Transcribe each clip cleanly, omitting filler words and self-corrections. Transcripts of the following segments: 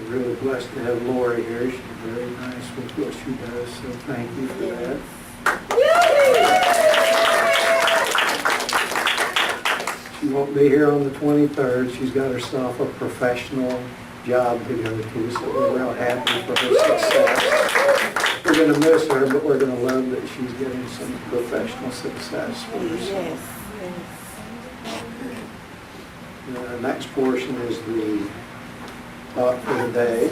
really blessed to have Lori here. She's very nice with what she does, so thank you for that. She won't be here on the 23rd. She's got herself a professional job to go to, so we're real happy for her success. We're going to miss her, but we're going to love that she's getting some professional success for herself. The next portion is the thought for the day.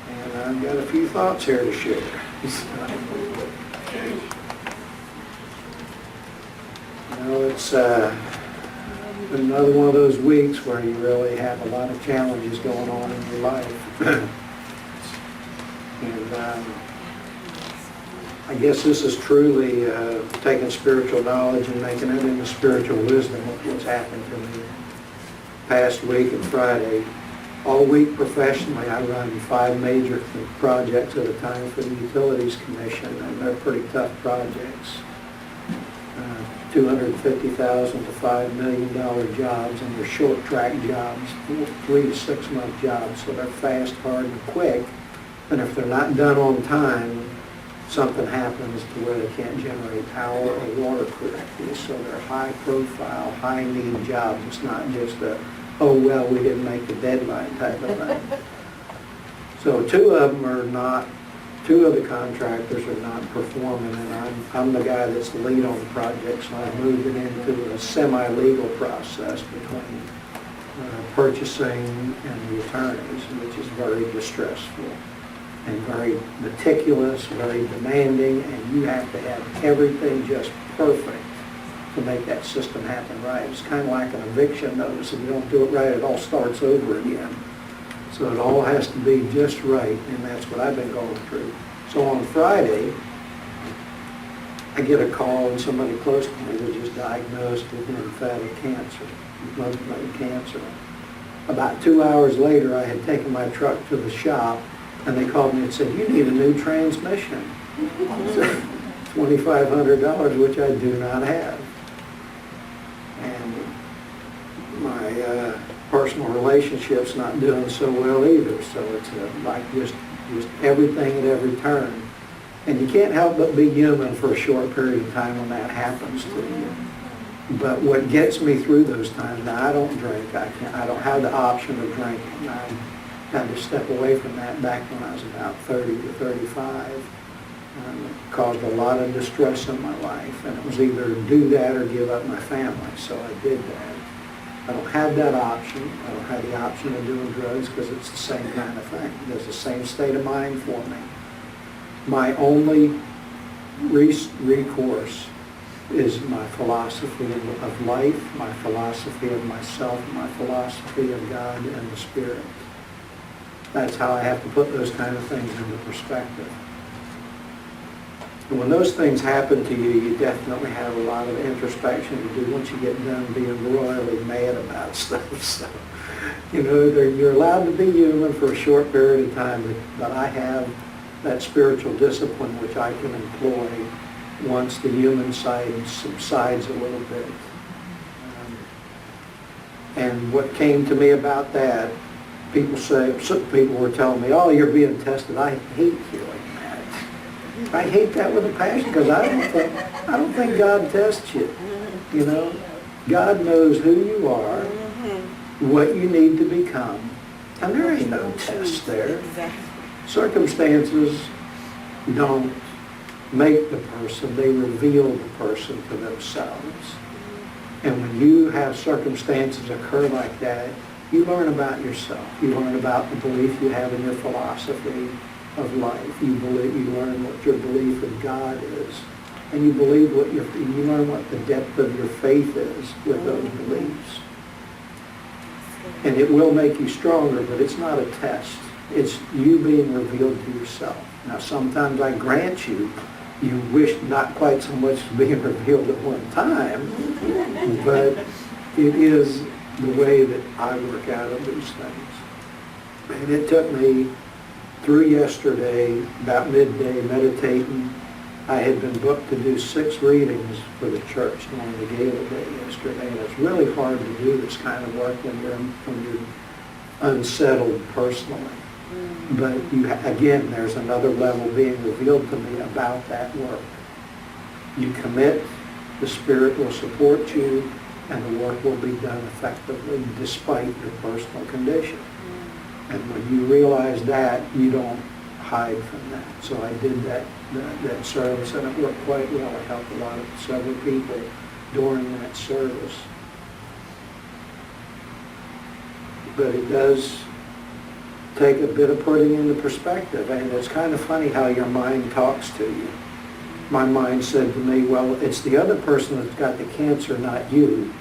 And I've got a few thoughts here to share. It's been another one of those weeks where you really have a lot of challenges going on in your life. And I guess this is truly taking spiritual knowledge and making it into spiritual wisdom of what's happened to me past week and Friday. All week professionally, I run 5 major projects at a time for the Utilities Commission, and they're pretty tough projects. $250,000 to $5 million jobs, and they're short track jobs, 3 to 6 month jobs, so they're fast, hard, and quick. And if they're not done on time, something happens to where they can't generate power or water correctly. So they're high profile, high need jobs. It's not just a, oh well, we didn't make the deadline type of thing. So 2 of them are not, 2 of the contractors are not performing, and I'm the guy that's the lead on the project, so I've moved it into a semi-legal process between purchasing and the attorneys, which is very distressful and very meticulous, very demanding, and you have to have everything just perfect to make that system happen right. It's kind of like an eviction notice. If you don't do it right, it all starts over again. So it all has to be just right, and that's what I've been going through. So on Friday, I get a call, and somebody close to me was just diagnosed with lymphatic cancer, lymph cancer. About 2 hours later, I had taken my truck to the shop, and they called me and said, "You need a new transmission." So $2,500, which I do not have. And my personal relationship's not doing so well either, so it's like just everything at every turn. And you can't help but be human for a short period of time when that happens to you. But what gets me through those times, now I don't drink, I don't have the option of drinking. I had to step away from that back when I was about 30 to 35. It caused a lot of distress in my life, and it was either do that or give up my family, so I did that. I don't have that option. I don't have the option of doing drugs because it's the same kind of thing. There's the same state of mind for me. My only recourse is my philosophy of life, my philosophy of myself, my philosophy of God and the Spirit. That's how I have to put those kind of things into perspective. And when those things happen to you, you definitely have a lot of introspection to do once you get done being royally mad about stuff. So, you're allowed to be human for a short period of time, but I have that spiritual discipline which I can employ once the human side subsides a little bit. And what came to me about that, some people were telling me, "Oh, you're being tested." I hate hearing that. I hate that with a passion because I don't think God tests you. God knows who you are, what you need to become, and there ain't no test there. Circumstances don't make the person, they reveal the person to themselves. And when you have circumstances occur like that, you learn about yourself. You learn about the belief you have in your philosophy of life. You learn what your belief in God is. And you learn what the depth of your faith is with those beliefs. And it will make you stronger, but it's not a test. It's you being revealed to yourself. Now, sometimes I grant you wish not quite so much as being revealed at one time, but it is the way that I work out of these things. And it took me through yesterday, about midday, meditating. I had been booked to do 6 readings for the church during the gala day yesterday, and it's really hard to do this kind of work when you're unsettled personally. But again, there's another level being revealed to me about that work. You commit, the Spirit will support you, and the work will be done effectively despite your personal condition. And when you realize that, you don't hide from that. So I did that service, and it worked quite well. It helped several people during that service. But it does take a bit of putting into perspective, and it's kind of funny how your mind talks to you. My mind said to me, well, it's the other person that's got the cancer, not you.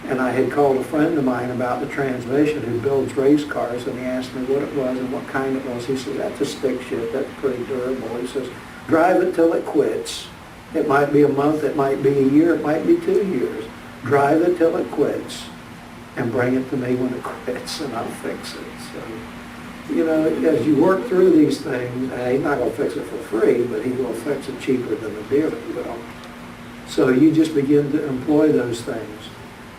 And I had called a friend of mine about the transmission who builds race cars, and he asked me what it was and what kind it was. He says, that's a stick shift, that's pretty durable. He says, drive it till it quits. It might be a month, it might be a year, it might be 2 years. Drive it till it quits and bring it to me when it quits, and I'll fix it. So, you know, as you work through these things, he's not going to fix it for free, but he will fix it cheaper than the dealer will. So you just begin to employ those things.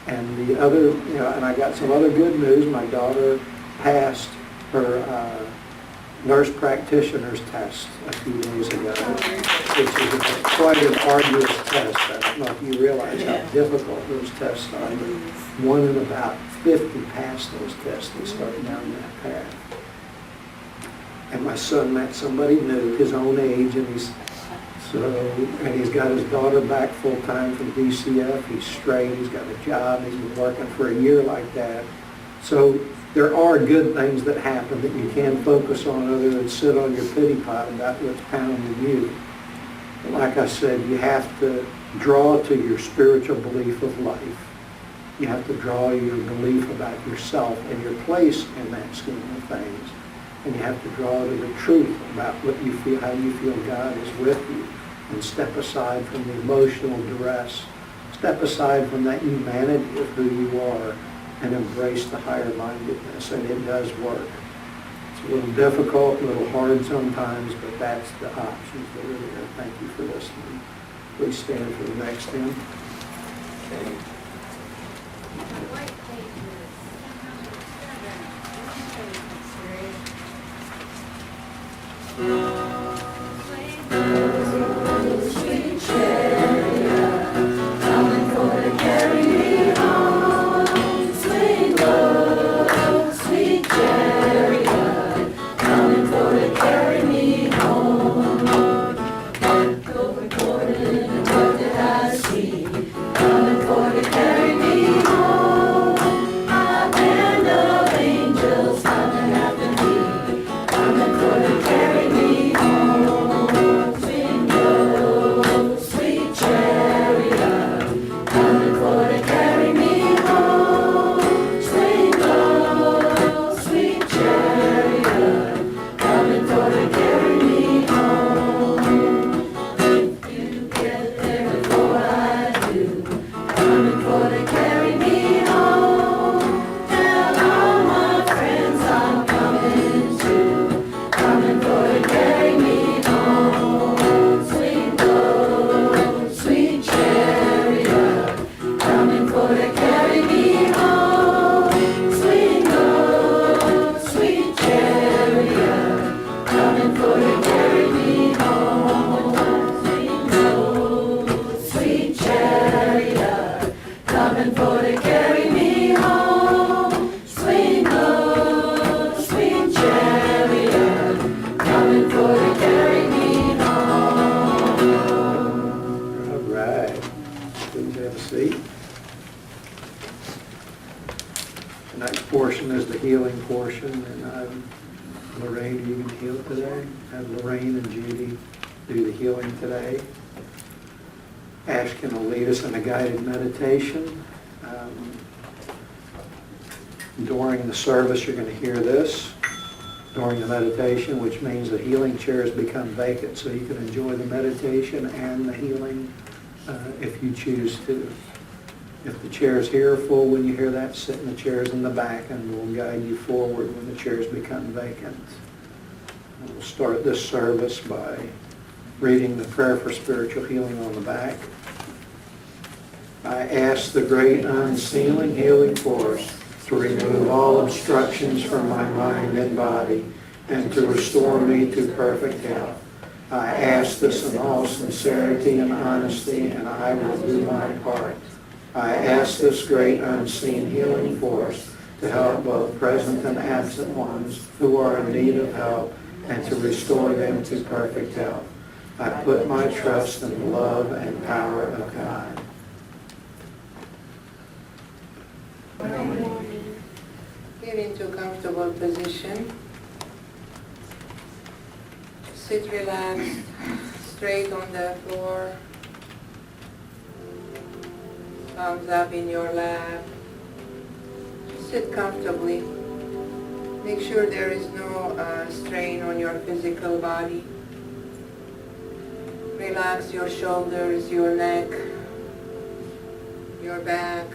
And the other, you know, and I got some other good news. My daughter passed her nurse practitioner's test a few days ago, which is quite an arduous test. I don't know if you realize how difficult those tests are. One in about 50 pass those tests and start down that path. And my son met somebody new, his own age, and he's got his daughter back full-time from DCF. He's straight, he's got a job, he's been working for a year like that. So there are good things that happen that you can focus on other than sit on your pity pot about what's pounding you. But like I said, you have to draw to your spiritual belief of life. You have to draw your belief about yourself and your place in that scheme of things. And you have to draw to the truth about what you feel, how you feel God is with you. And step aside from the emotional duress. Step aside from that humanity of who you are and embrace the higher mindedness. And it does work. It's a little difficult, a little hard sometimes, but that's the options that are there. Thank you for listening. Please stand for the next hymn. Okay. Ashkin will lead us in a guided meditation. During the service, you're going to hear this during the meditation, which means the healing chairs become vacant, so you can enjoy the meditation and the healing if you choose to. If the chairs here are full when you hear that, sit in the chairs in the back, and we'll guide you forward when the chairs become vacant. We'll start this service by reading the prayer for spiritual healing on the back. I ask the great unsealing healing force to remove all obstructions from my mind and body, and to restore me to perfect health. I ask this in all sincerity and honesty, and I will do my part. I ask this great unseen healing force to help both present and absent ones who are in need of help, and to restore them to perfect health. I put my trust in the love and power of God. Get into a comfortable position. Sit relaxed, straight on the floor. Thumbs up in your lap. Just sit comfortably. Make sure there is no strain on your physical body. Relax your shoulders, your neck, your back.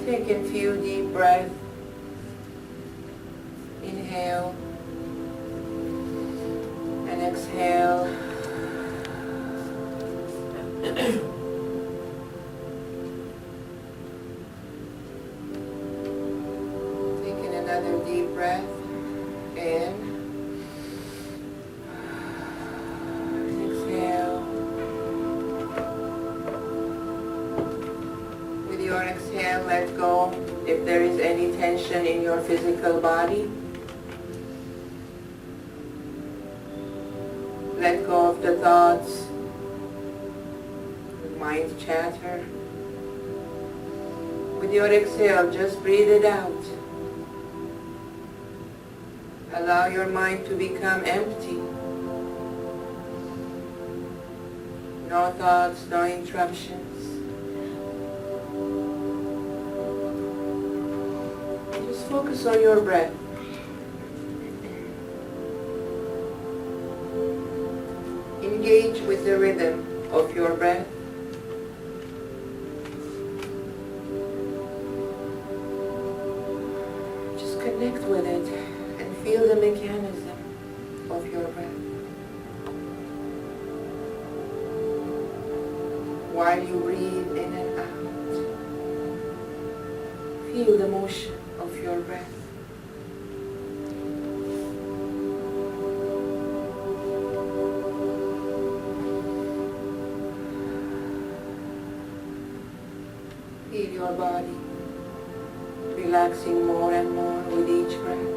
Take a few deep breaths. Inhale and exhale. Taking another deep breath in. Exhale. With your exhale, let go if there is any tension in your physical body. Let go of the thoughts, the mind chatter. With your exhale, just breathe it out. Allow your mind to become empty. No thoughts, no interruptions. Just focus on your breath. Engage with the rhythm of your breath. Just connect with it and feel the mechanism of your breath. While you breathe in and out, feel the motion of your breath. Feel your body relaxing more and more with each breath,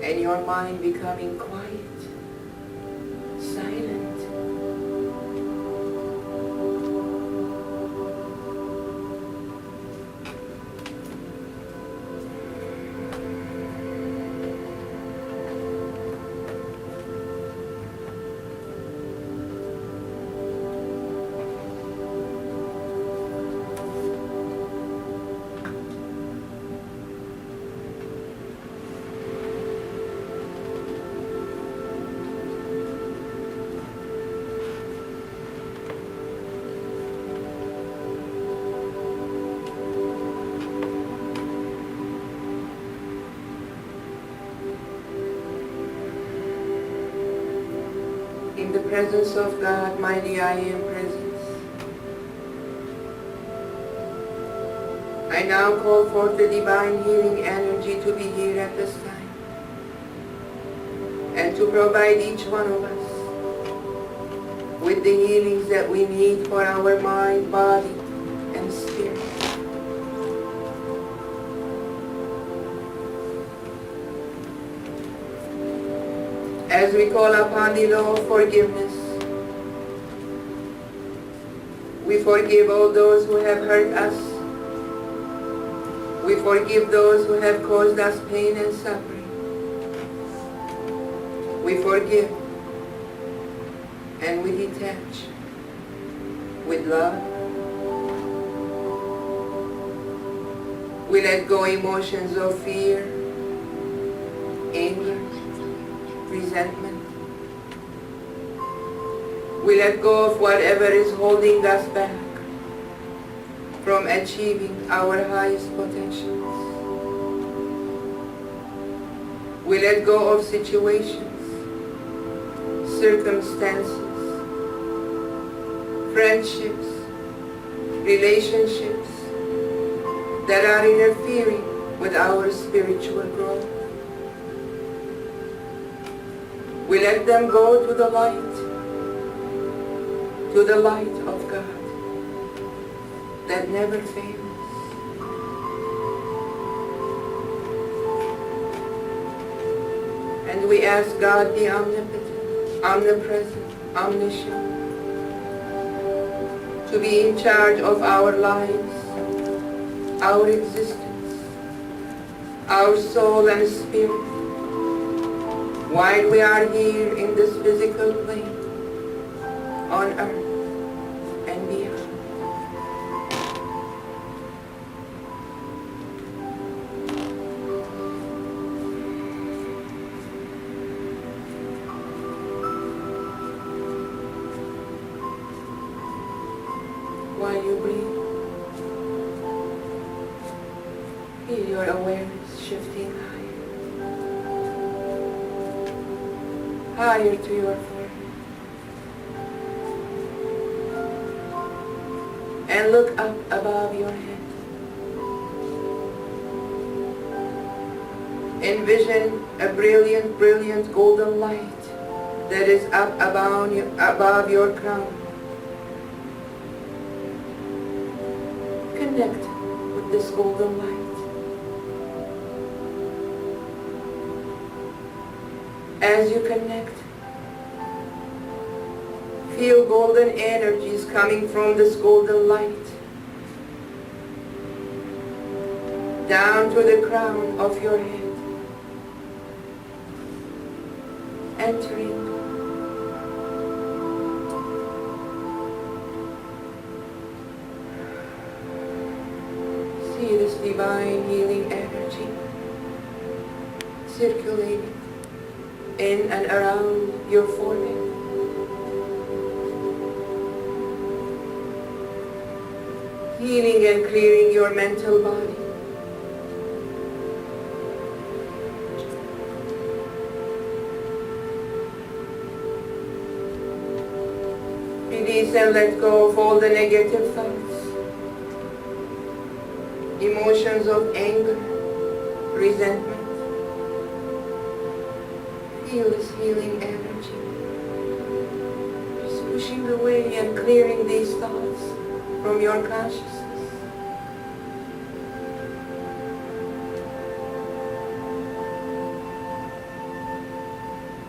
and your mind becoming quiet, silent. In the presence of God, mighty I am presence, I now call forth the divine healing energy to be here at this time and to provide each one of us with the healings that we need for our mind, body, and spirit. As we call upon the law of forgiveness, we forgive all those who have hurt us. We forgive those who have caused us pain and suffering. We forgive and we detach with love. We let go emotions of fear, anger, resentment. We let go of whatever is holding us back from achieving our highest potentials. We let go of situations, circumstances, friendships, relationships that are interfering with our spiritual growth. We let them go to the light of God that never fails. And we ask God, the omnipotent, omnipresent, omniscient, to be in charge of our lives, our existence, our soul and spirit, while we are here in this physical plane, on earth and beyond. While you breathe, feel your awareness shifting higher to your forehead. And look up above your head. Envision a brilliant, brilliant golden light that is up above your crown. Connect with this golden light. As you connect, feel golden energies coming from this golden light down to the crown of your head, entering see this divine healing energy circulating in and around your forehead. Healing and clearing your mental body. Release and let go of all the negative thoughts, emotions of anger, resentment. Feel this healing energy, just pushing away and clearing these thoughts from your consciousness.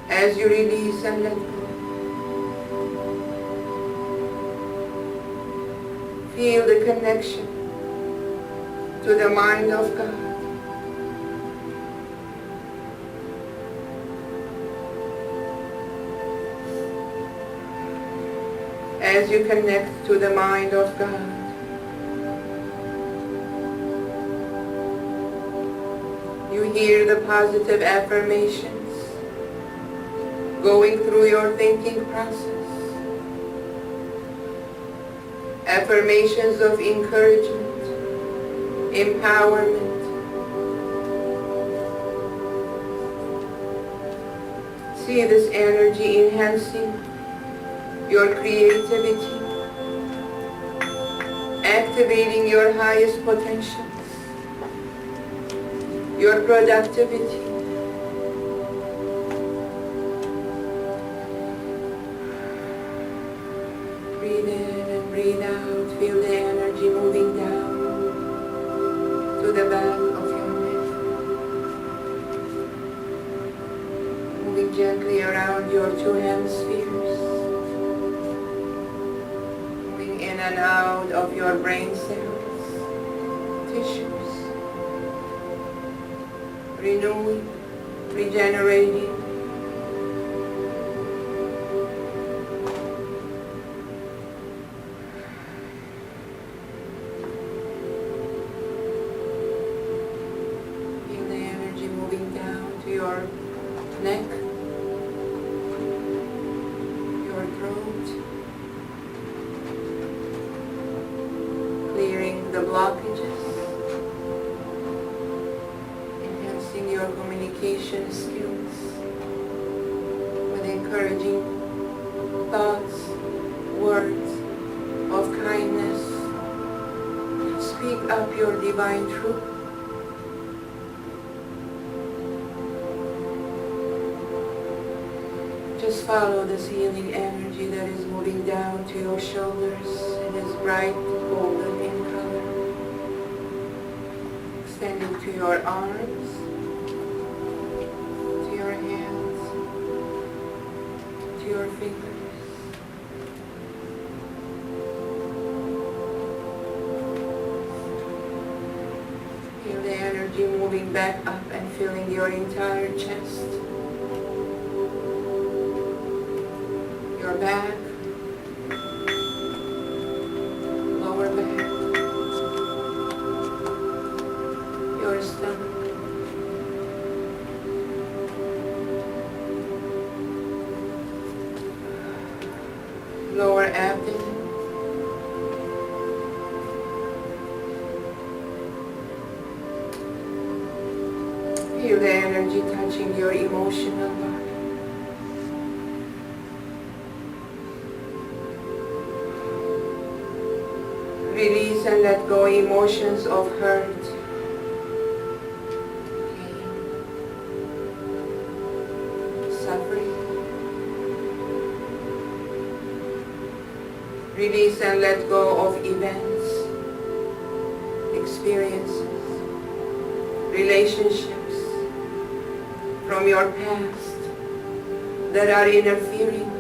As you release and let go, feel the connection to the mind of God. As you connect to the mind of God, you hear the positive affirmations going through your thinking process. Affirmations of encouragement, empowerment. See this energy enhancing your creativity, activating your highest potentials, your productivity. Breathe in and breathe out. Feel the energy moving down to the back of your neck, moving gently around your two hemispheres, in and out of your brain cells, tissues, renewing, regenerating. Feel the energy moving down to your neck, your throat, clearing the blockages, enhancing your communication skills with encouraging thoughts, words, Speak up your divine truth. Just follow this healing energy that is moving down to your shoulders. It is bright golden in color. Extending to your arms, to your hands, to your fingers. Feel the energy moving back up and filling your entire chest. Your back, lower back, your stomach, lower abdomen, feel the energy touching your emotional body. Release and let go emotions of hurt, pain, suffering. Release and let go of events, experiences, relationships from your past that are interfering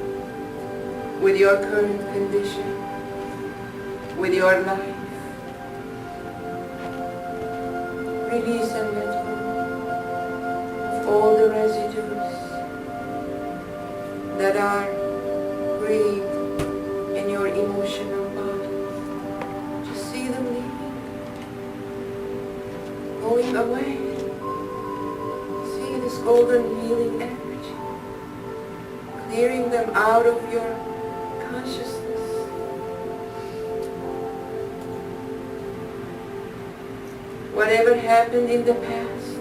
with your current condition, with your life. Release and let go of all the residues that are grieved in your emotional body. Just see them leaving, going away. See this golden healing energy, clearing them out of your consciousness. Whatever happened in the past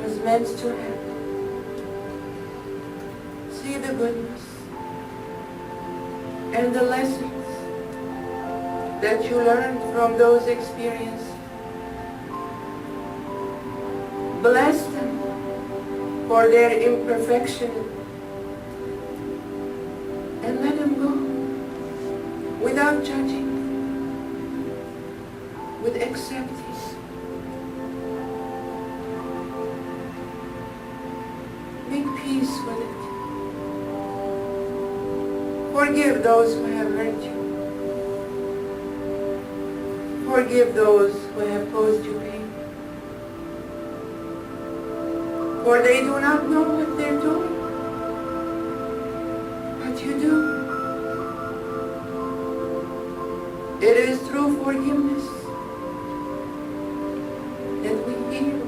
was meant to happen. See the goodness and the lessons that you learned from those experiences. Bless them for their imperfection and let them go without judging, with acceptance. Make peace with it. Forgive those who have hurt you. Forgive those who have caused you pain. For they do not know what they're doing. But you do. It is through forgiveness that we heal.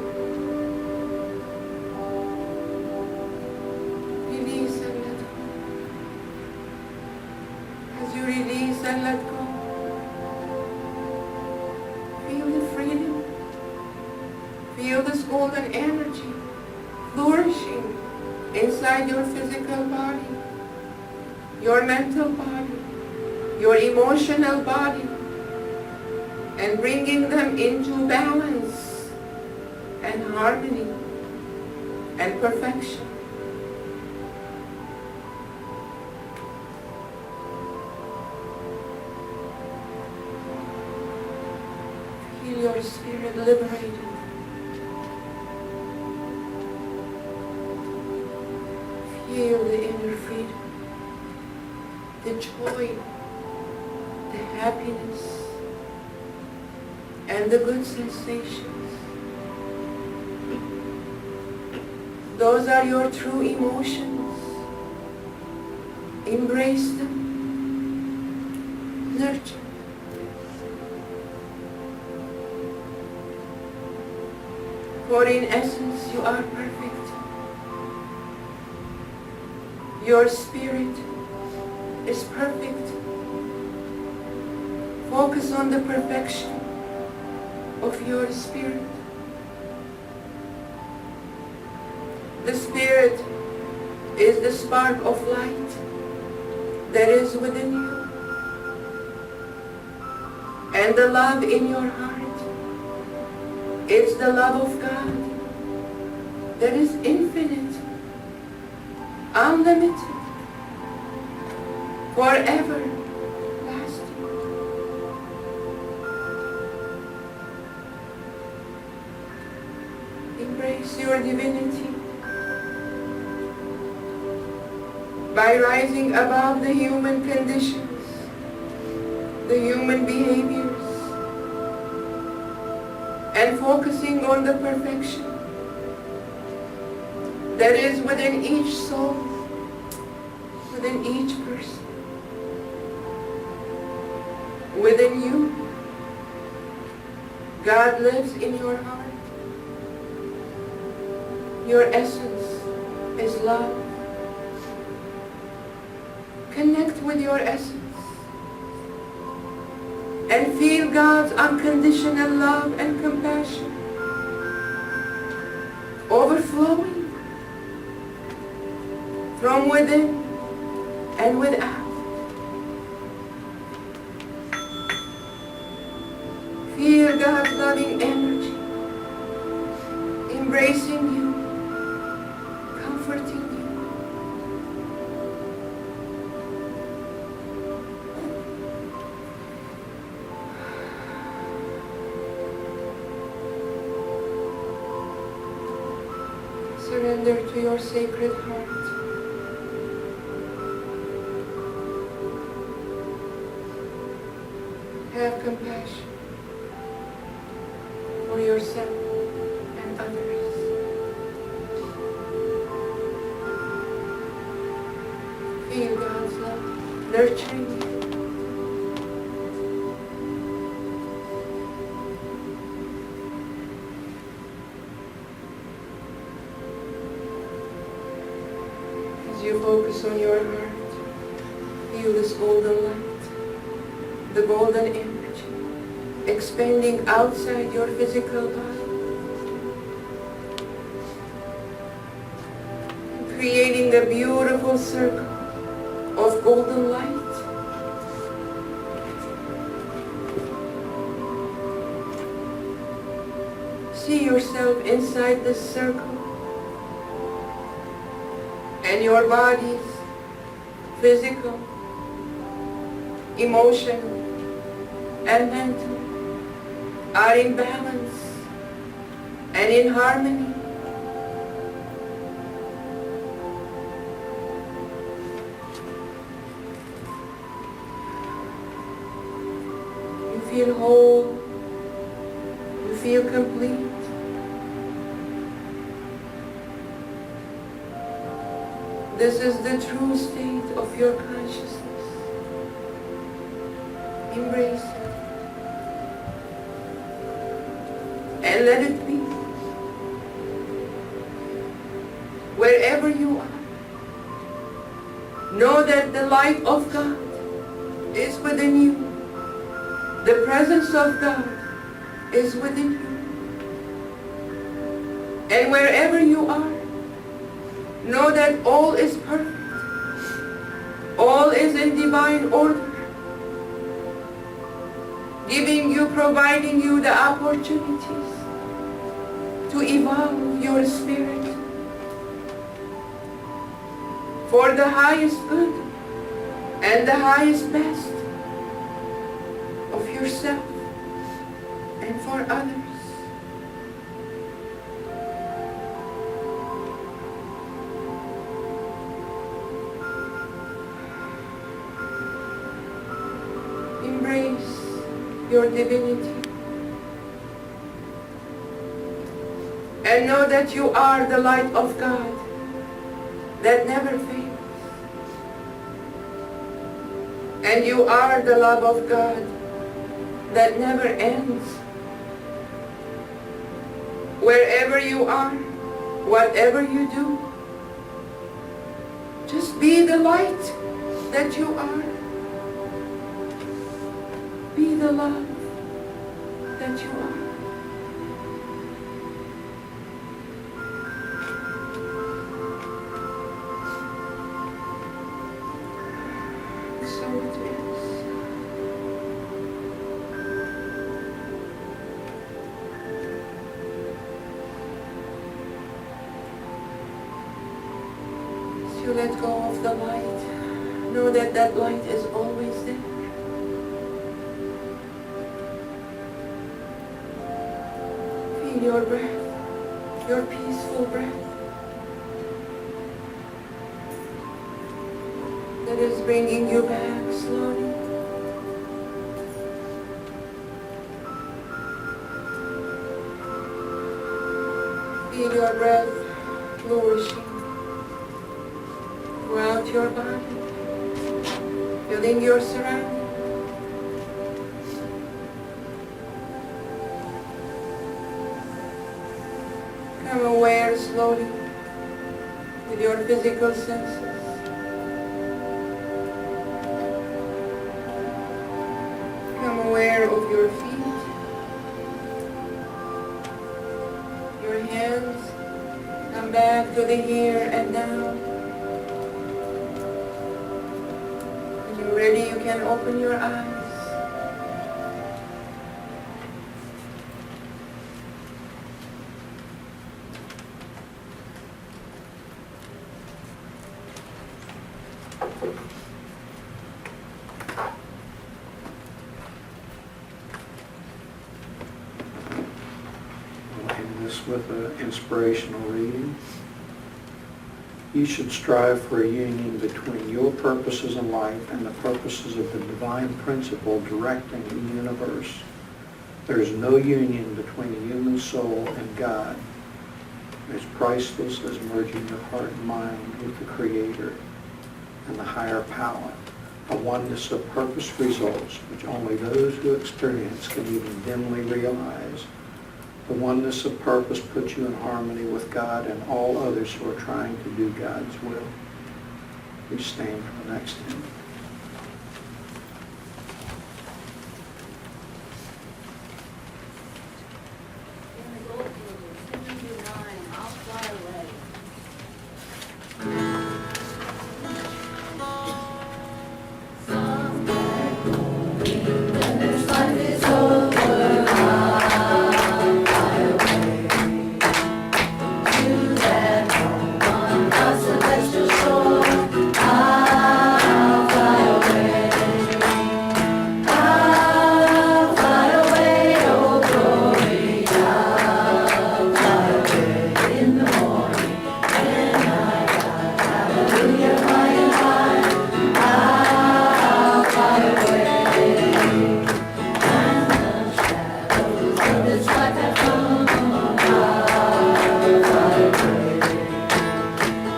Release and let go. As you release and let go, feel the freedom. Feel this golden energy flourishing inside your physical body, your mental body, your emotional body, and bringing them into balance and harmony and perfection. Feel your spirit liberated. Feel the inner freedom, the joy, the happiness, and the good sensations. Those are your true emotions. Embrace them. Nurture. For in essence, you are perfect. Your spirit is perfect. Focus on the perfection of your spirit. The spirit is the spark of light that is within you. And the love in your heart, it's the love of God that is infinite, unlimited, forever lasting. Embrace your divinity by rising above the human conditions, the human behaviors, and focusing on the perfection that is within each soul, within each person, within you. God lives in your heart. Your essence is love. Connect with your essence and feel God's unconditional love and compassion overflowing from within and without. Feel God's loving energy embracing you, comforting you. Surrender to your sacred heart. Have compassion for yourself and others. Feel God's love nurturing you. As you focus on your heart, feel this golden light, the golden energy, expanding outside your physical body, creating a beautiful circle of golden light. See yourself inside this circle, and your bodies, physical, emotional, and mental, are in balance and in harmony. You feel whole, you feel complete. This is the true state of your consciousness. Embrace it. And let it be. Wherever you are, know that the light of God is within you. The presence of God is within you. And wherever you are, know that all is perfect. All is in divine order, giving you, providing you the opportunities to evolve your spirit for the highest good and the highest best of yourself and for others. Embrace your divinity and know that you are the light of God that never fails, and you are the love of God that never ends. Wherever you are, whatever you do, just be the light that you are. Be the love that you are. So it is. let go of the light. Know that that light is always there. Feel your breath, your peaceful breath that is bringing you back slowly. Feel your breath flourishing throughout your body, filling your surroundings. Become aware slowly with your physical senses. Become aware of your feet, your hands. Come back to the here and now. When you're ready, you can open your eyes. We'll end this with an inspirational reading. You should strive for a union between your purposes in life and the purposes of the divine principle directing the universe. There is no union between the human soul and God as priceless as merging your heart and mind with the Creator and the higher power. A oneness of purpose results, which only those who experience can even dimly realize. The oneness of purpose puts you in harmony with God and all others who are trying to do God's will. We stand for the next hymn. In the gold field, 79, I'll fly away. When this life is over, I'll fly away to that home on the celestial shore. I'll fly away. I'll fly away, oh glory. I'll fly away in the morning when I die. Hallelujah, by and by. I'll fly away. And the shadows of this life have flown. I'll fly away.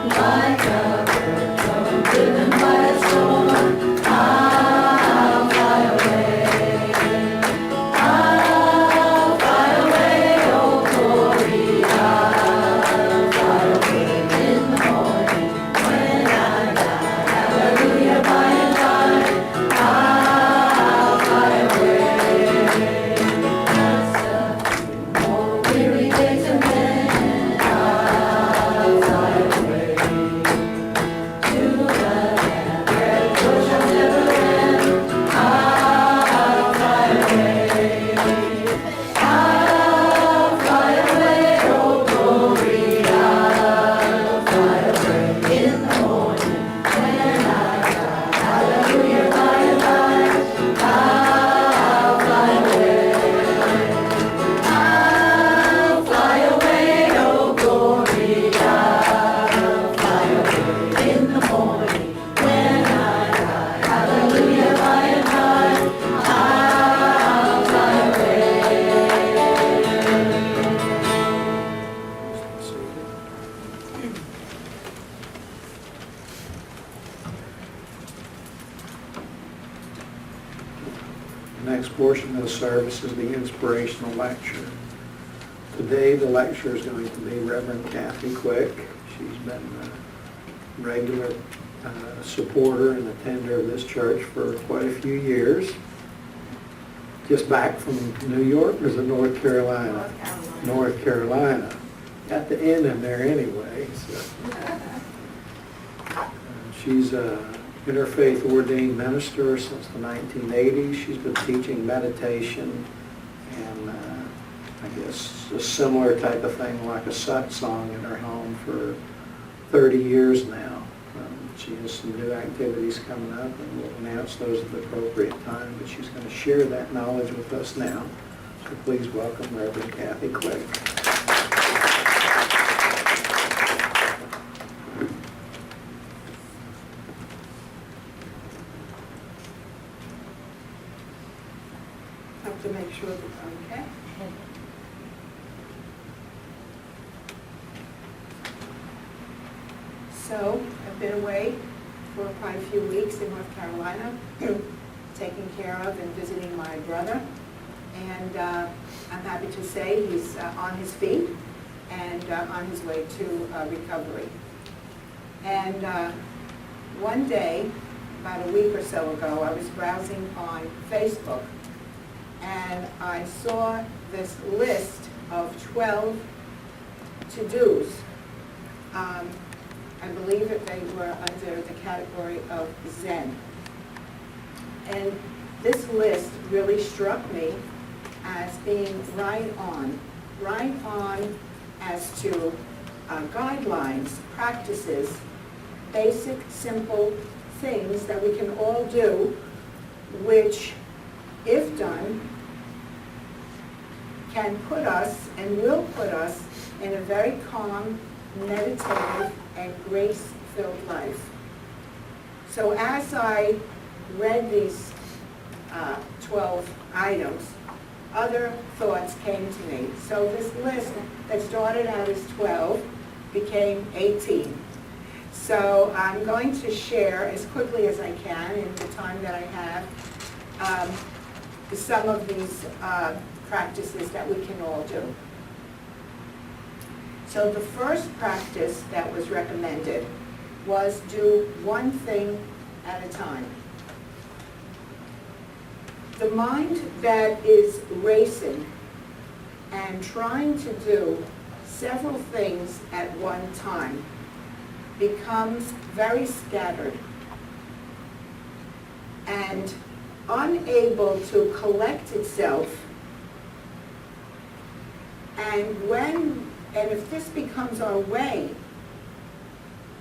Like a bird driven by a storm. I'll fly away. I'll fly away, oh glory. I'll fly away in the morning when I die. Hallelujah, by and by. I'll fly away. Just a few more weary days and then I'll fly away to the land where the joy shall never end. I'll fly away. I'll fly away, oh glory. I'll fly away in the morning when I die. Hallelujah, by and by. I'll fly away. I'll fly away, oh glory. I'll fly away in the morning when I die. Hallelujah, by and by. I'll fly away. The next portion of the service is the inspirational lecture. Today, the lecturer is going to be Reverend Kathy Quick. She's been a regular supporter and attender of this church for quite a few years. Just back from New York, or is it North Carolina? North Carolina. Got the N in there anyway. So. She's a interfaith ordained minister since the 1980s. She's been teaching meditation and I guess a similar type of thing like a satsang in her home for 30 years now. She has some new activities coming up, and we'll announce those at the appropriate time, but she's going to share that knowledge with us now. So please welcome Reverend Kathy Quick. Have to make sure that okay. So, I've been away for quite a few weeks in North Carolina, taking care of and visiting my brother. And I'm happy to say he's on his feet and on his way to recovery. And one day, about a week or so ago, I was browsing on Facebook, and I saw this list of 12 to-dos. I believe that they were under the category of Zen. And this list really struck me as being right on as to guidelines, practices, basic, simple things that we can all do, which, if done, can put us and will put us in a very calm, meditative, and grace-filled life. So as I read these 12 items, other thoughts came to me. So this list that started out as 12 became 18. So I'm going to share as quickly as I can in the time that I have some of these practices that we can all do. So the first practice that was recommended was do one thing at a time. The mind that is racing and trying to do several things at one time becomes very scattered and unable to collect itself. And if this becomes our way,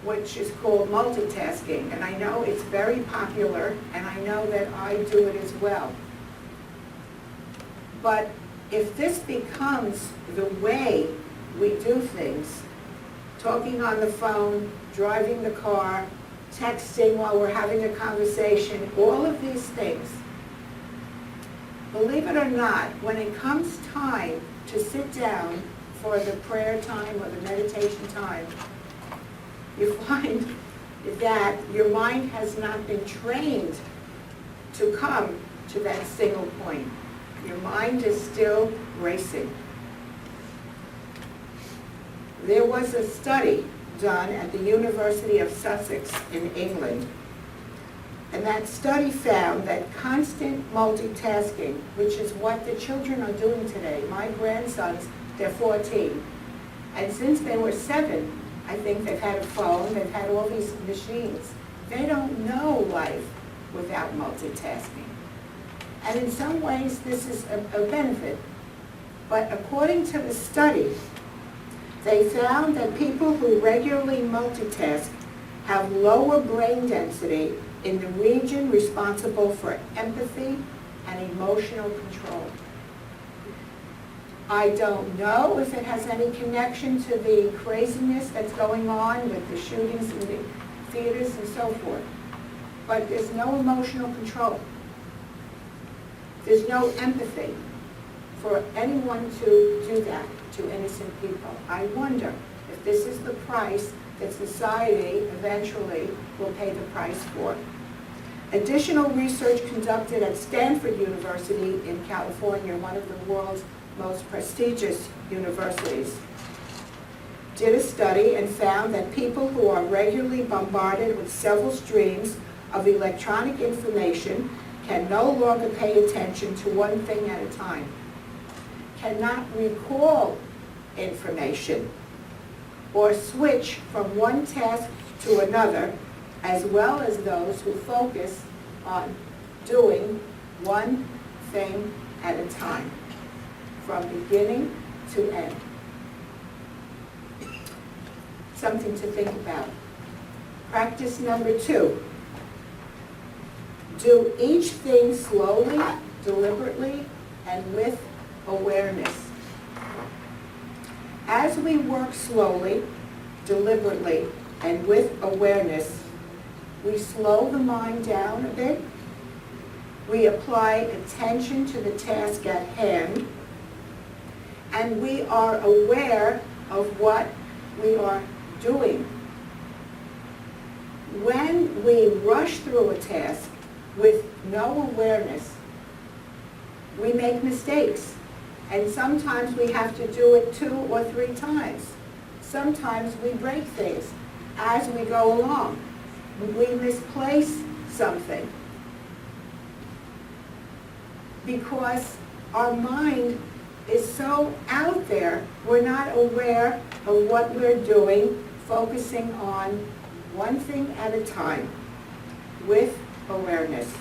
which is called multitasking, and I know it's very popular, and I know that I do it as well. But if this becomes the way we do things, talking on the phone, driving the car, texting while we're having a conversation, all of these things, believe it or not, when it comes time to sit down for the prayer time or the meditation time, you find that your mind has not been trained to come to that single point. Your mind is still racing. There was a study done at the University of Sussex in England, and that study found that constant multitasking, which is what the children are doing today. My grandsons, they're 14, and since they were 7, I think they've had a phone, they've had all these machines. They don't know life without multitasking. And in some ways, this is a benefit. But according to the study, they found that people who regularly multitask have lower brain density in the region responsible for empathy and emotional control. I don't know if it has any connection to the craziness that's going on with the shootings in the theaters and so forth, but there's no emotional control. There's no empathy for anyone to do that to innocent people. I wonder if this is the price that society eventually will pay the price for. Additional research conducted at Stanford University in California, one of the world's most prestigious universities, did a study and found that people who are regularly bombarded with several streams of electronic information can no longer pay attention to one thing at a time, cannot recall information, or switch from one task to another, as well as those who focus on doing one thing at a time, from beginning to end. Something to think about. Practice number 2. Do each thing slowly, deliberately, and with awareness. As we work slowly, deliberately, and with awareness, we slow the mind down a bit. We apply attention to the task at hand, and we are aware of what we are doing. When we rush through a task with no awareness, we make mistakes. And sometimes we have to do it 2 or 3 times. Sometimes we break things as we go along. We misplace something because our mind is so out there, we're not aware of what we're doing, focusing on one thing at a time with awareness.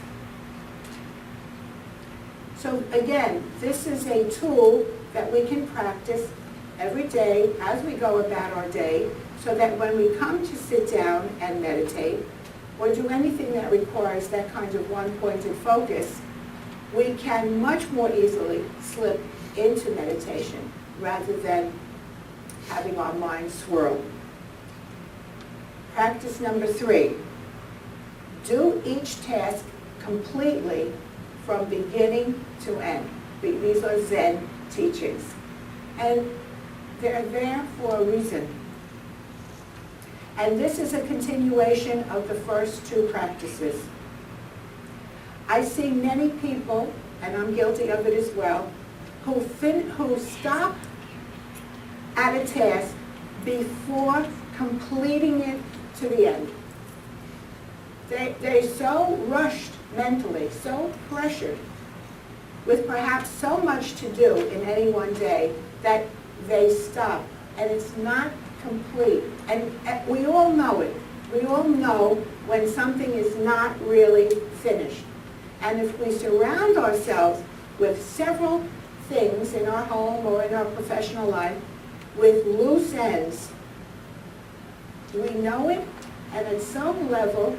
So again, this is a tool that we can practice every day as we go about our day, so that when we come to sit down and meditate, or do anything that requires that kind of one-pointed focus, we can much more easily slip into meditation rather than having our mind swirl. Practice number 3. Do each task completely from beginning to end. These are Zen teachings. And they're there for a reason. And this is a continuation of the first 2 practices. I see many people, and I'm guilty of it as well, who stop at a task before completing it to the end. They're so rushed mentally, so pressured, with perhaps so much to do in any one day, that they stop, and it's not complete. And we all know it. We all know when something is not really finished. And if we surround ourselves with several things in our home or in our professional life with loose ends, we know it, and at some level,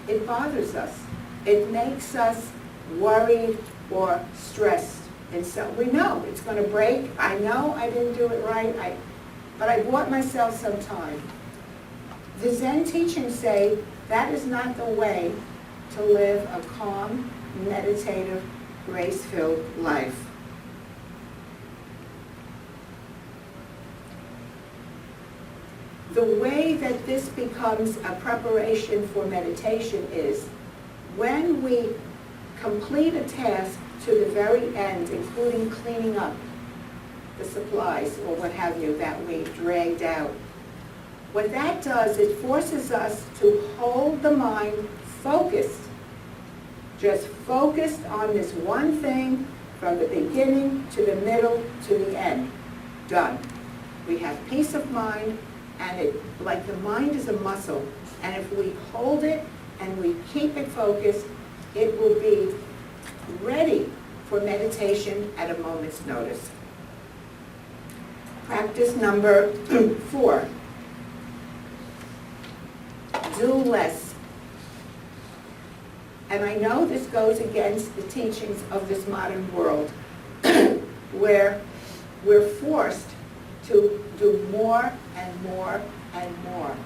it bothers us. It makes us worried or stressed. And so we know it's going to break. I know I didn't do it right, but I bought myself some time. The Zen teachings say that is not the way to live a calm, meditative, grace-filled life. The way that this becomes a preparation for meditation is when we complete a task to the very end, including cleaning up the supplies or what have you that we dragged out. What that does, it forces us to hold the mind focused, just focused on this one thing from the beginning to the middle to the end. Done. We have peace of mind, and like the mind is a muscle, and if we hold it and we keep it focused, it will be ready for meditation at a moment's notice. Practice number 4. Do less. And I know this goes against the teachings of this modern world, where we're forced to do more and more and more.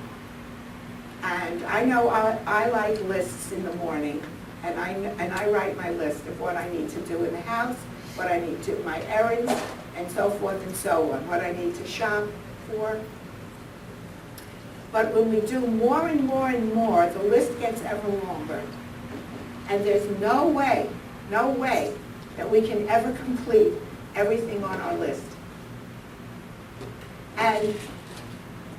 And I know I like lists in the morning, and I write my list of what I need to do in the house, what I need to, my errands, and so forth and so on, what I need to shop for. But when we do more and more and more, the list gets ever longer. And there's no way that we can ever complete everything on our list. And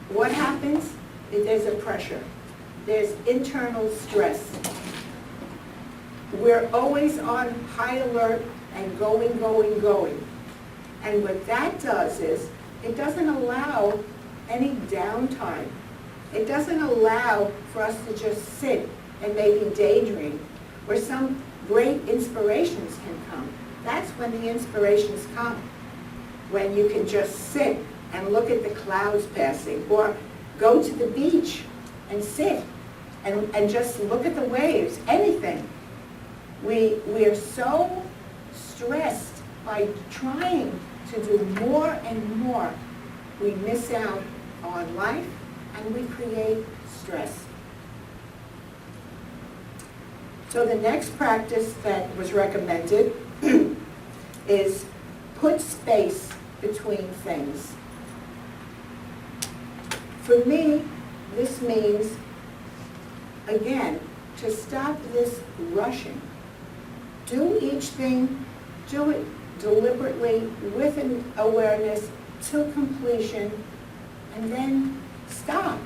what happens? There's a pressure. There's internal stress. We're always on high alert and going. And what that does is, it doesn't allow any downtime. It doesn't allow for us to just sit and maybe daydream, where some great inspirations can come. That's when the inspirations come. When you can just sit and look at the clouds passing, or go to the beach and sit and just look at the waves, anything. We are so stressed by trying to do more and more. We miss out on life and we create stress. So the next practice that was recommended is put space between things. For me, this means, again, to stop this rushing. Do each thing, do it deliberately with an awareness to completion, and then stop.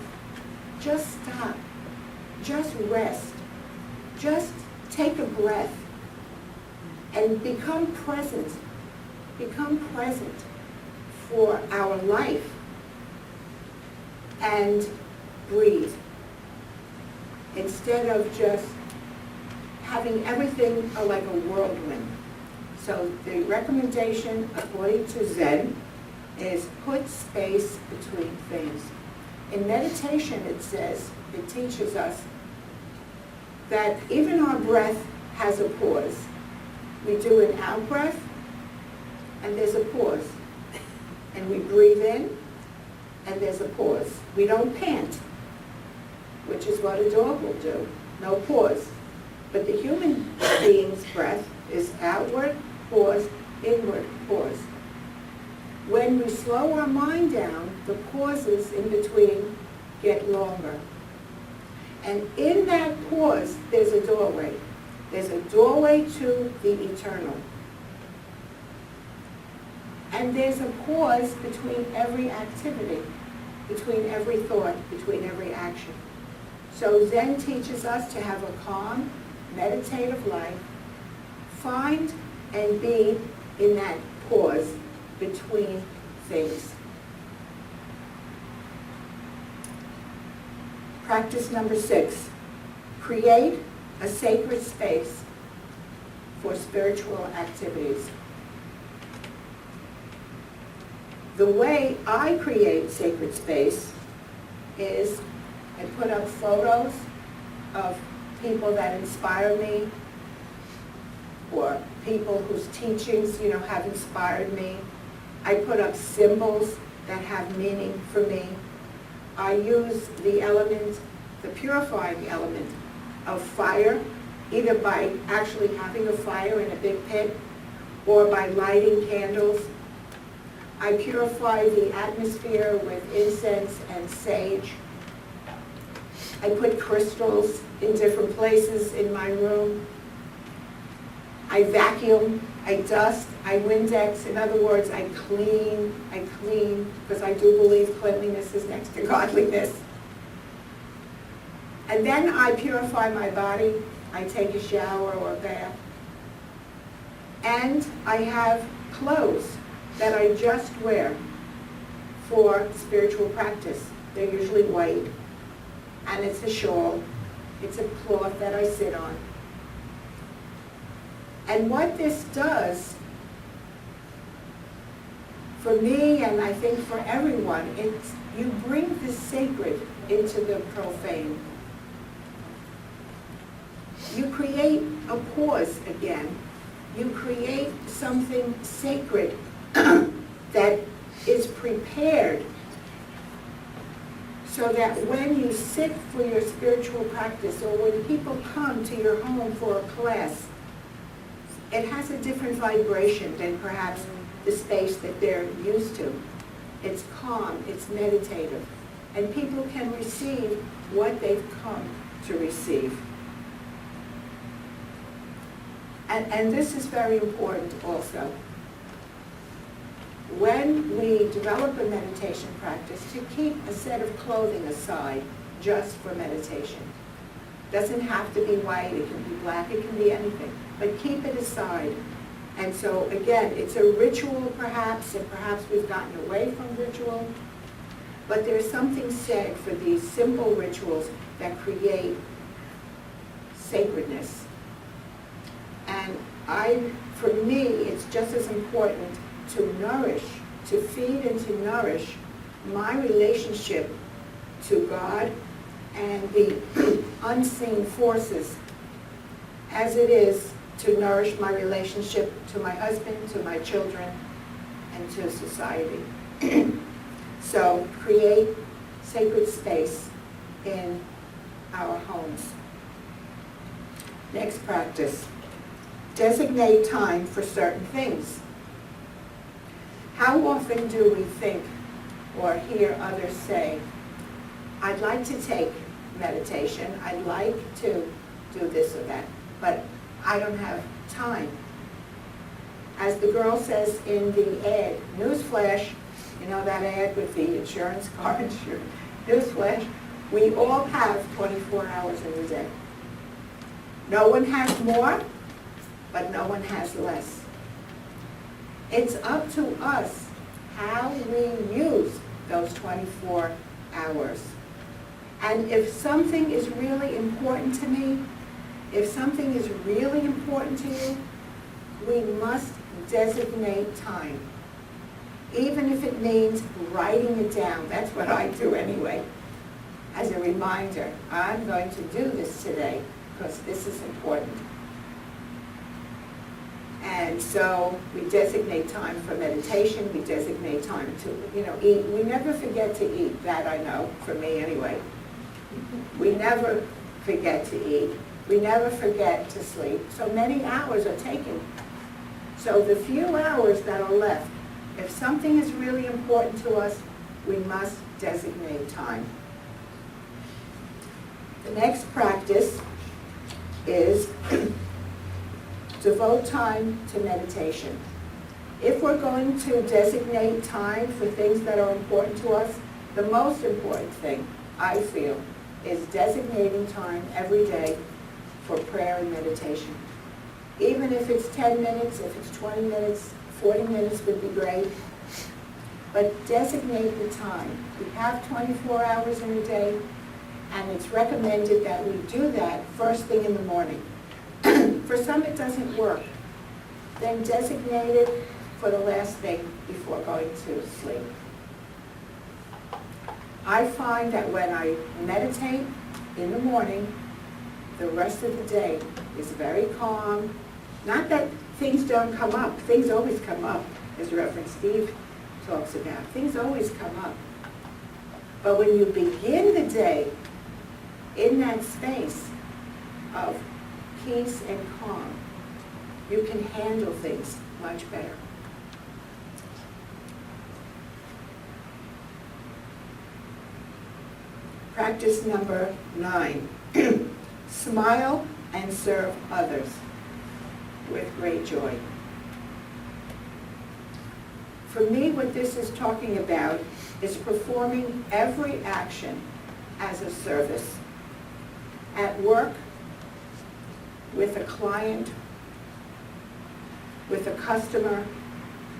Just stop. Just rest. Just take a breath and become present. Become present for our life and breathe. Instead of just having everything like a whirlwind. So the recommendation, according to Zen, is put space between things. In meditation, it says, it teaches us that even our breath has a pause. We do an out breath, and there's a pause. And we breathe in, and there's a pause. We don't pant, which is what a dog will do. No pause. But the human being's breath is outward, pause, inward, pause. When we slow our mind down, the pauses in between get longer. And in that pause, there's a doorway. There's a doorway to the eternal. And there's a pause between every activity, between every thought, between every action. So Zen teaches us to have a calm, meditative life, find and be in that pause between things. Practice number 6, create a sacred space for spiritual activities. The way I create sacred space is I put up photos of people that inspire me, or people whose teachings, have inspired me. I put up symbols that have meaning for me. I use the element, the purifying element of fire, either by actually having a fire in a big pit or by lighting candles. I purify the atmosphere with incense and sage. I put crystals in different places in my room. I vacuum, I dust, I Windex. In other words, I clean, because I do believe cleanliness is next to godliness. And then I purify my body. I take a shower or a bath. And I have clothes that I just wear for spiritual practice. They're usually white, and it's a shawl. It's a cloth that I sit on. And what this does for me, and I think for everyone, it's you bring the sacred into the profane. You create a pause again. You create something sacred that is prepared so that when you sit for your spiritual practice or when people come to your home for a class, it has a different vibration than perhaps the space that they're used to. It's calm, it's meditative, and people can receive what they've come to receive. And this is very important also. When we develop a meditation practice, to keep a set of clothing aside just for meditation. Doesn't have to be white, it can be black, it can be anything, but keep it aside. And so again, it's a ritual perhaps, and perhaps we've gotten away from ritual, but there's something said for these simple rituals that create sacredness. And for me, it's just as important to nourish, to feed and to nourish my relationship to God and the unseen forces as it is to nourish my relationship to my husband, to my children, and to society. So create sacred space in our homes. Next practice, designate time for certain things. How often do we think or hear others say, I'd like to take meditation, I'd like to do this or that, but I don't have time. As the girl says in the ad, newsflash, you know that ad with the insurance card? Newsflash, we all have 24 hours in a day. No one has more, but no one has less. It's up to us how we use those 24 hours. And if something is really important to me, if something is really important to you, we must designate time. Even if it means writing it down. That's what I do anyway. As a reminder, I'm going to do this today because this is important. And so we designate time for meditation, we designate time to, eat. We never forget to eat, that I know, for me anyway. We never forget to eat. We never forget to sleep. So many hours are taken. So the few hours that are left, if something is really important to us, we must designate time. The next practice is devote time to meditation. If we're going to designate time for things that are important to us, the most important thing, I feel, is designating time every day for prayer and meditation. Even if it's 10 minutes, if it's 20 minutes, 40 minutes would be great. But designate the time. We have 24 hours in a day, and it's recommended that we do that first thing in the morning. For some it doesn't work. Then designate it for the last thing before going to sleep. I find that when I meditate in the morning, the rest of the day is very calm. Not that things don't come up. Things always come up, as Reverend Steve talks about. Things always come up. But when you begin the day in that space of peace and calm, you can handle things much better. Practice number 9. Smile and serve others with great joy. For me, what this is talking about is performing every action as a service. At work, with a client, with a customer,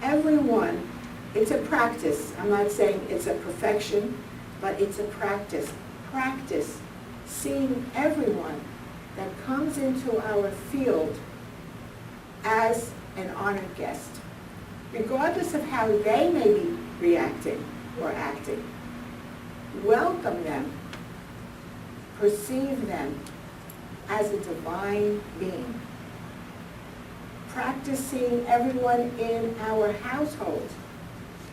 everyone, it's a practice. I'm not saying it's a perfection, but it's a practice. Practice seeing everyone that comes into our field as an honored guest, regardless of how they may be reacting or acting. Welcome them, perceive them as a divine being. Practice seeing everyone in our household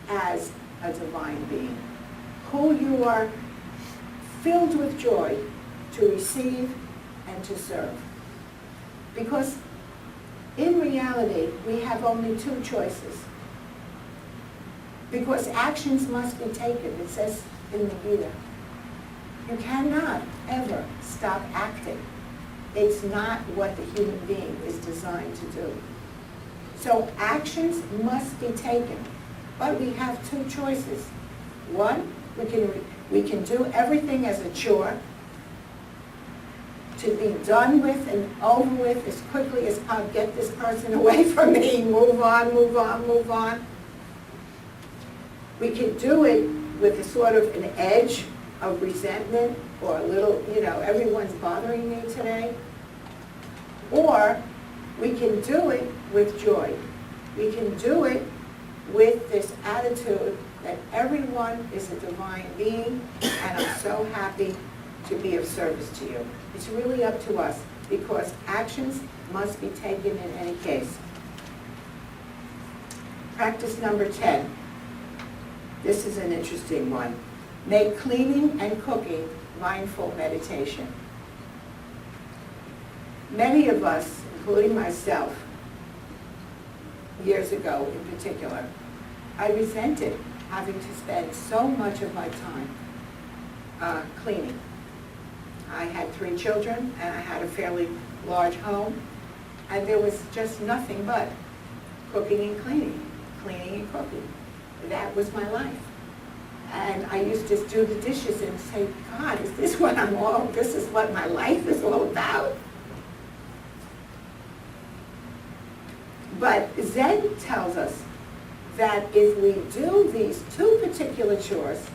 as a divine being, who you are filled with joy to receive and to serve. Because in reality, we have only 2 choices. Because actions must be taken, it says in the Gita. You cannot ever stop acting. It's not what the human being is designed to do. So actions must be taken. But we have 2 choices. One, we can do everything as a chore, to be done with and over with as quickly as possible. Get this person away from me, move on, move on, move on. We can do it with a sort of an edge of resentment or a little, everyone's bothering me today. Or we can do it with joy. We can do it with this attitude that everyone is a divine being, and I'm so happy to be of service to you. It's really up to us, because actions must be taken in any case. Practice number 10. This is an interesting one. Make cleaning and cooking mindful meditation. Many of us, including myself, years ago in particular, I resented having to spend so much of my time cleaning. I had 3 children, and I had a fairly large home, and there was just nothing but cooking and cleaning and cooking. That was my life. And I used to do the dishes and say, God, is this this is what my life is all about? But Zen tells us that if we do these 2 particular chores,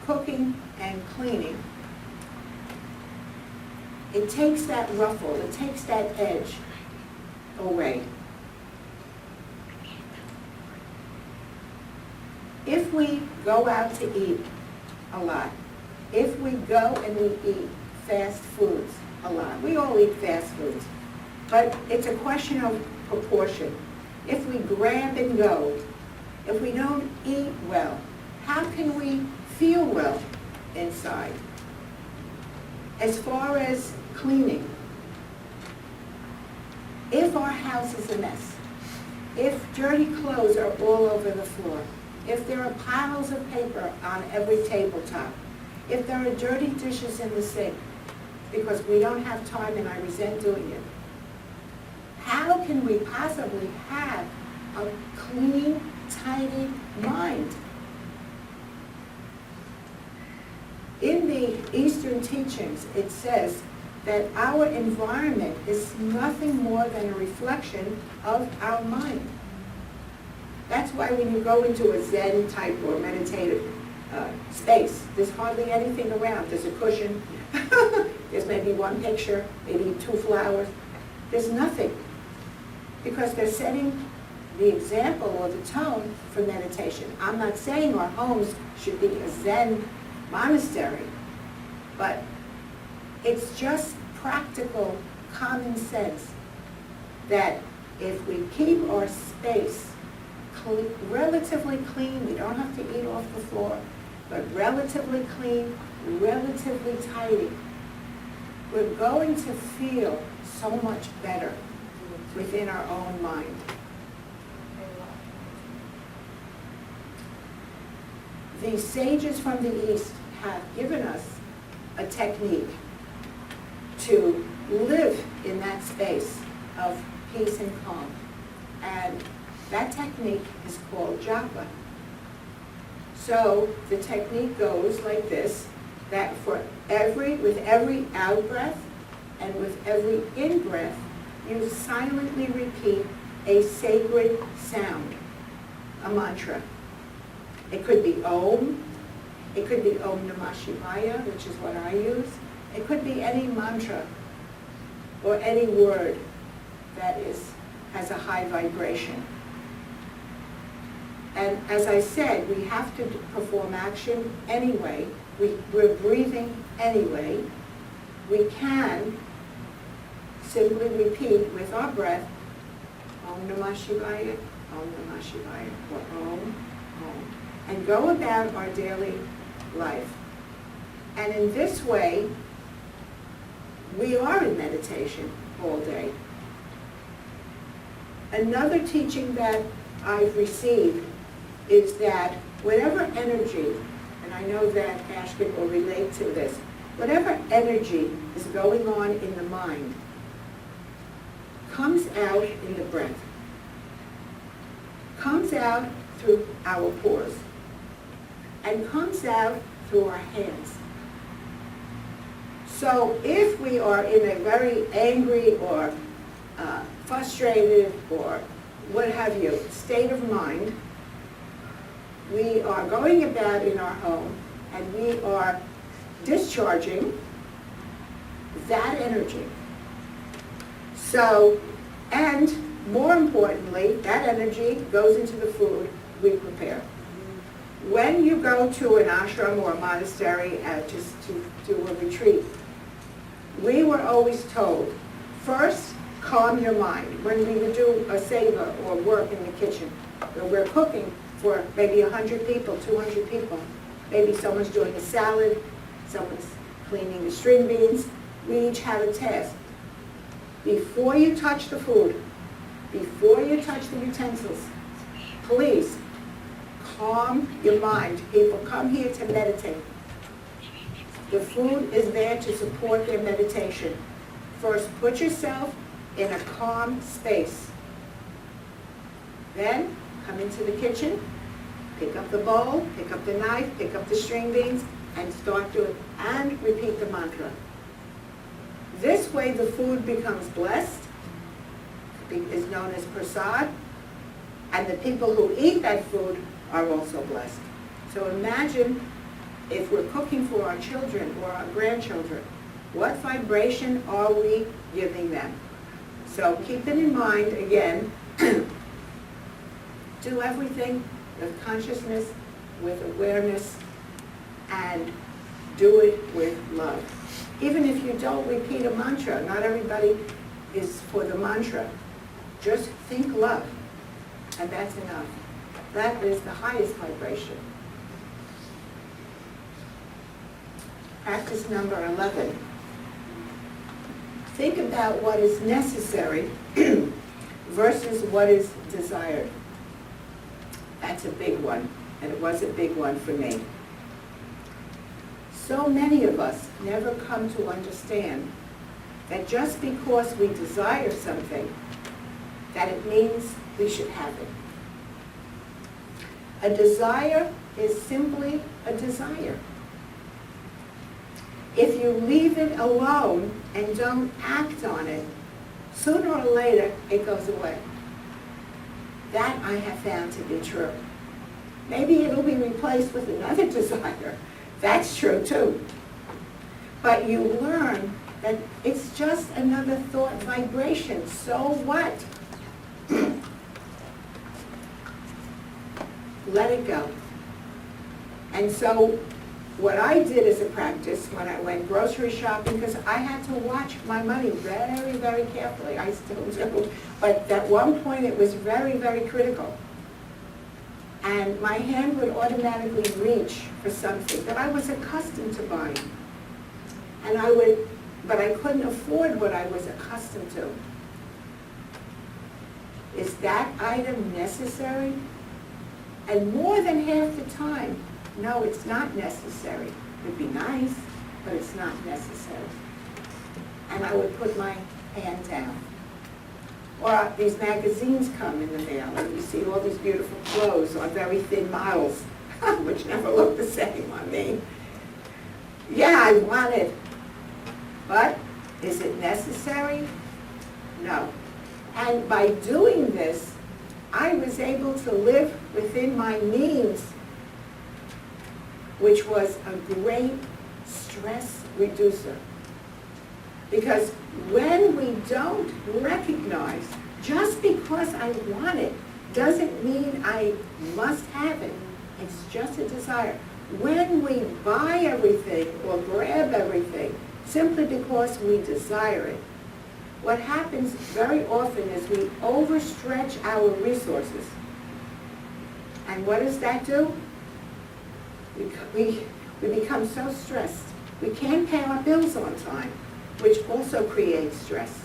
cooking and cleaning, it takes that ruffle, it takes that edge away. If we go out to eat a lot, if we go and we eat fast foods a lot, we all eat fast foods, but it's a question of proportion. If we grab and go, if we don't eat well, how can we feel well inside? As far as cleaning, if our house is a mess, if dirty clothes are all over the floor, if there are piles of paper on every tabletop, if there are dirty dishes in the sink, because we don't have time and I resent doing it, how can we possibly have a clean, tidy mind? In the Eastern teachings, it says that our environment is nothing more than a reflection of our mind. That's why when you go into a Zen type or meditative space, there's hardly anything around. There's a cushion, there's maybe 1 picture, maybe 2 flowers. There's nothing, because they're setting the example or the tone for meditation. I'm not saying our homes should be a Zen monastery, but it's just practical common sense that if we keep our space relatively clean, we don't have to eat off the floor, but relatively clean, relatively tidy, we're going to feel so much better within our own mind. The sages from the East have given us a technique to live in that space of peace and calm. And that technique is called japa. So the technique goes like this, that with every out-breath and with every in-breath, you silently repeat a sacred sound, a mantra. It could be Om, it could be Om Namah Shivaya, which is what I use. It could be any mantra or any word that has a high vibration. And as I said, we have to perform action anyway. We're breathing anyway. We can simply repeat with our breath, Om Namah Shivaya, Om Namah Shivaya, or Om, Om, and go about our daily life. And in this way, we are in meditation all day. Another teaching that I've received is that whatever energy, and I know that Ashkin will relate to this, whatever energy is going on in the mind comes out in the breath, comes out through our pores, and comes out through our hands. So if we are in a very angry or frustrated or what have you state of mind, we are going about in our home and we are discharging that energy. So, and more importantly, that energy goes into the food we prepare. when you go to an ashram or a monastery just to do a retreat, we were always told, first, calm your mind. When we would do a seva or work in the kitchen, where we're cooking for maybe 100 people, 200 people, maybe someone's doing a salad, someone's cleaning the string beans, we each have a task. Before you touch the food, before you touch the utensils, please calm your mind. People come here to meditate. The food is there to support their meditation. First, put yourself in a calm space. Then, come into the kitchen, pick up the bowl, pick up the knife, pick up the string beans, and start doing, and repeat the mantra. This way the food becomes blessed, is known as prasad, and the people who eat that food are also blessed. So imagine if we're cooking for our children or our grandchildren, what vibration are we giving them? So keep it in mind, again, do everything with consciousness, with awareness, and do it with love. Even if you don't repeat a mantra, not everybody is for the mantra. Just think love, and that's enough. That is the highest vibration. Practice number 11. Think about what is necessary versus what is desired. That's a big one, and it was a big one for me. So many of us never come to understand that just because we desire something, that it means we should have it. A desire is simply a desire. If you leave it alone and don't act on it, sooner or later it goes away. That I have found to be true. Maybe it'll be replaced with another desire. That's true too. But you learn that it's just another thought vibration. So what? Let it go. And so what I did as a practice when I went grocery shopping, because I had to watch my money very, very carefully. I still do. But at one point it was very, very critical. And my hand would automatically reach for something that I was accustomed to buying. And but I couldn't afford what I was accustomed to. Is that item necessary? And more than half the time, no, it's not necessary. It'd be nice, but it's not necessary. And I would put my hand down. Or these magazines come in the mail, and you see all these beautiful clothes on very thin models, which never look the same on me. Yeah, I want it. But is it necessary? No. And by doing this, I was able to live within my means, which was a great stress reducer. Because when we don't recognize, just because I want it doesn't mean I must have it. It's just a desire. When we buy everything or grab everything simply because we desire it, what happens very often is we overstretch our resources. And what does that do? We become so stressed. We can't pay our bills on time, which also creates stress.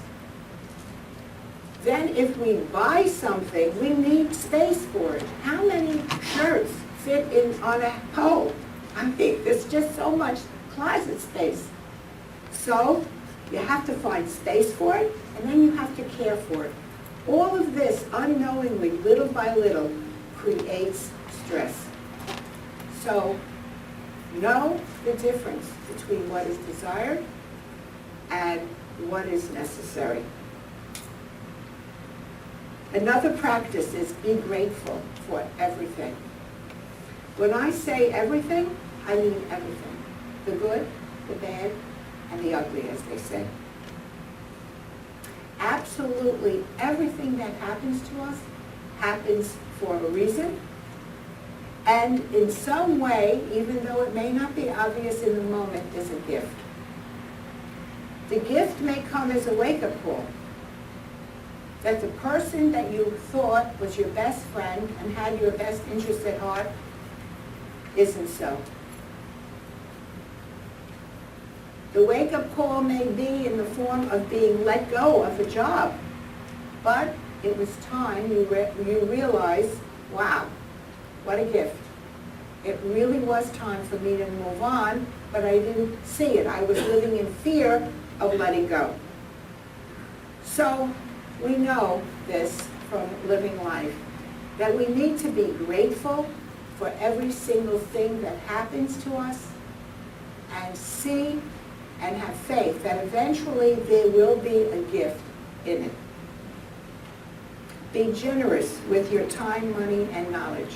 Then if we buy something, we need space for it. How many shirts fit in on a pole? I mean, there's just so much closet space. So you have to find space for it, and then you have to care for it. All of this, unknowingly, little by little, creates stress. So know the difference between what is desired and what is necessary. Another practice is be grateful for everything. When I say everything, I mean everything. The good, the bad, and the ugly, as they say. Absolutely everything that happens to us happens for a reason, And in some way, even though it may not be obvious in the moment, is a gift. The gift may come as a wake-up call. That the person that you thought was your best friend and had your best interest at heart isn't so. The wake-up call may be in the form of being let go of a job, but it was time you realize, wow, what a gift. It really was time for me to move on, but I didn't see it. I was living in fear of letting go. So we know this from living life, that we need to be grateful for every single thing that happens to us and see and have faith that eventually there will be a gift in it. Be generous with your time, money, and knowledge.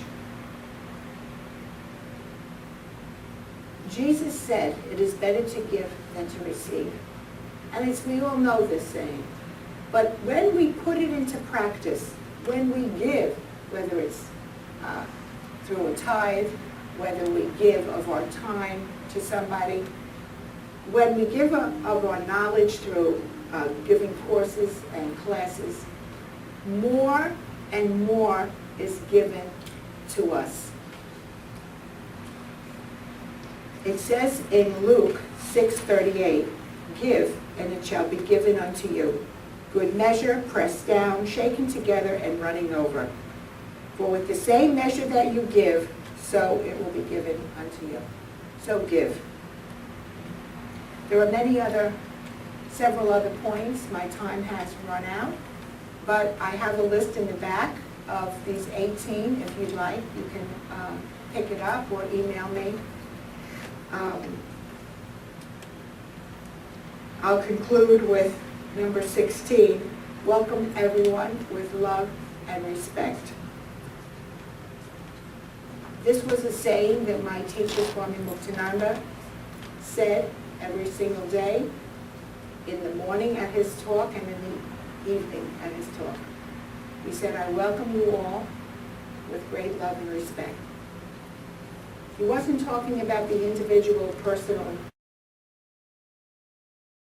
Jesus said it is better to give than to receive. And we all know this saying. But when we put it into practice, when we give, whether it's through a tithe, whether we give of our time to somebody, when we give of our knowledge through giving courses and classes, more and more is given to us. It says in Luke 6:38, "Give, and it shall be given unto you. Good measure, pressed down, shaken together, and running over. For with the same measure that you give, so it will be given unto you." So give. There are several other points. My time has run out, but I have a list in the back of these 18. If you'd like, you can pick it up or email me. I'll conclude with number 16. Welcome everyone with love and respect. This was a saying that my teacher, Swami Muktananda, said every single day, in the morning at his talk and in the evening at his talk. He said, "I welcome you all with great love and respect." He wasn't talking about the individual personal